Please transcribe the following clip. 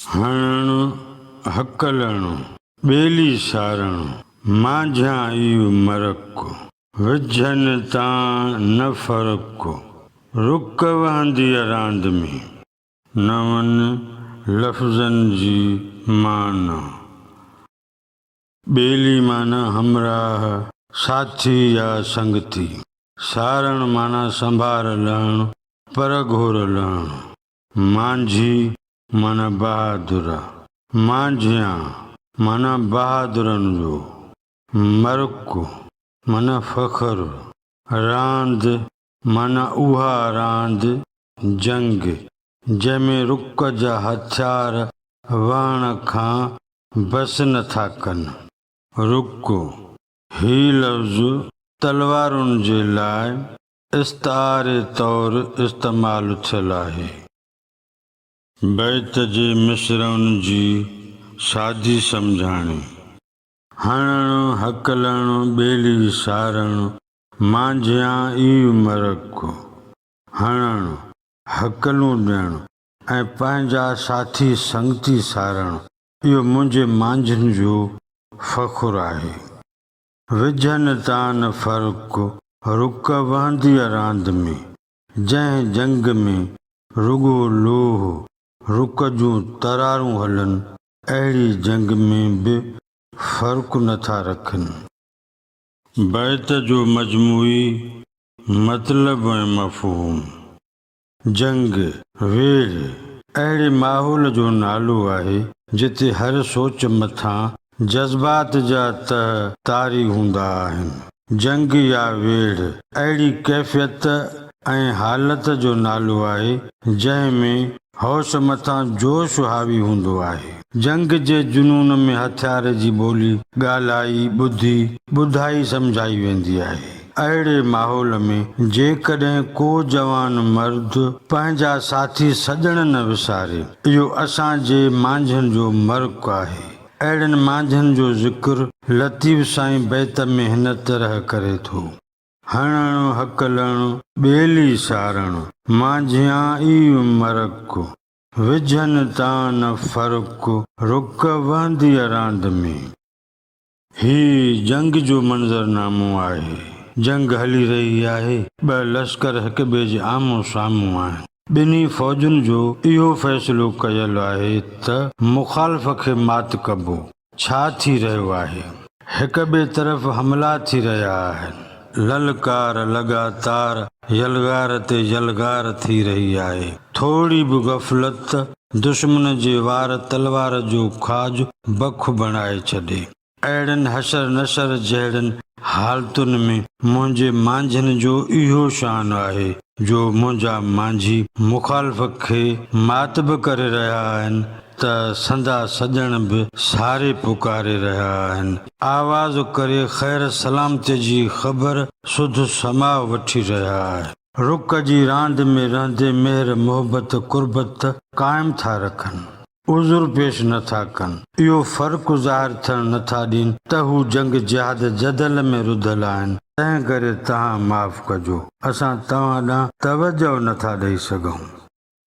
हणण हकलण बेली सारण माझा इव मरक विझन तां न फरक रुक वहंदी रांद में नवन लफ्ज़न जी माना। बेली माना हमराह साथी या संगती। सारण माना संभार लहण पर घोर लहण। मांझी माना बहादुर। मांझिया माना बहादुरन जो। मरक माना फखर। रांद माना उहा रांद जंग जंहिंमें रुक जा हथियार वहण खां बस नथा कनि। रुक ही लफ़्ज़ तलवारुनि जे लाइ इस्तारे तौरु इस्तेमालु थियल आहे। बैत जे मिसरनि जी सादी सम्झाणी। हणण हकलण बेली सारण माझिया ई मरक। हणण हकलूं ॾियणु ऐं पंहिंजा साथी संगती सारण इहो मुंहिंजे मांझियुनि जो फ़ख़ुरु आहे। विझनि तां न फ़र्क़ु रुक वहंदी रांद में जंहिं जंग में रुगो लोह रुक जूं तरारूं हलनि अहिड़ी जंग में बि फ़र्क़ु नथा रखनि। बैत जो मजमूई मतिलब ऐं मफ़हूम। जंग वेढ़ अहिड़े माहौल जो नालो आहे जिते हर सोच मथां जज़्बात जा तह तारी हूंदा आहिनि। जंग या वेढ़ अहिड़ी कैफ़ियत ऐं हालत जो नालो आहे जंहिंमें होश मथां जोश हावी हूंदो आहे। जंग जे जुनून में हथियार जी ॿोली ॻाल्हाई ॿुधाई सम्झाई वेंदी आहे। अहिड़े माहौल में जेकॾहिं को जवान मर्द पंहिंजा साथी सॼण न विसारे इहो असांजे मांझियुनि जो मर्क आहे। अहिड़नि मांझियुनि जो ज़िक्र लतीफ़ साईं बैत में हिन तरह करे थो। हणण हकलण बेली सारण माझिया ई मरक विझनि तां न फ़र्क़ु रुक वहंदी रांद में। ही जंग जो मंज़रनामो आहे। जंग हली रही आहे। ॿ लश्कर हिक ॿिए जे आम्हूं साम्हूं आहिनि। ॿिन्ही फ़ौजुनि जो इहो फ़ैसिलो कयल आहे त मुख़ालिफ़ खे मात कबो। छा थी रहियो आहे? हिक ॿिए तरफ़ हमला थी रहिया आहिनि। ललकार लगातार यलगार ते यलगार थी रही आहे। थोड़ी बि गफ़लत दुश्मन जे वार तलवार जो खाज बख बणाए छॾे। अहिड़नि हशर नशर जहिड़नि हालतुनि में मुंहिंजे मांझियुनि जो इहो शान आहे जो मुंहिंजा मांझी मुख़ालिफ़ खे मात बि करे रहिया आहिनि त संदा सॼण बि सारे पुकारे रहिया आहिनि। आवाज़ करे ख़ैर सलामती जी ख़बर सुध समा वठी रहिया आहिनि। रुक जी रांदि में रहंदे मेहर मोहबत कुर्बत क़ाइमु था रखनि। उज़ुर पेश नथा कनि। इहो फ़र्क़ु ज़ाहिर थियणु नथा ॾियनि त हू जंग जिहाद जदल में रुधल आहिनि। तंहिं करे तव्हां माफ़ कजो असां तव्हां ॾांहुं तवजो नथा ॾेई सघूं।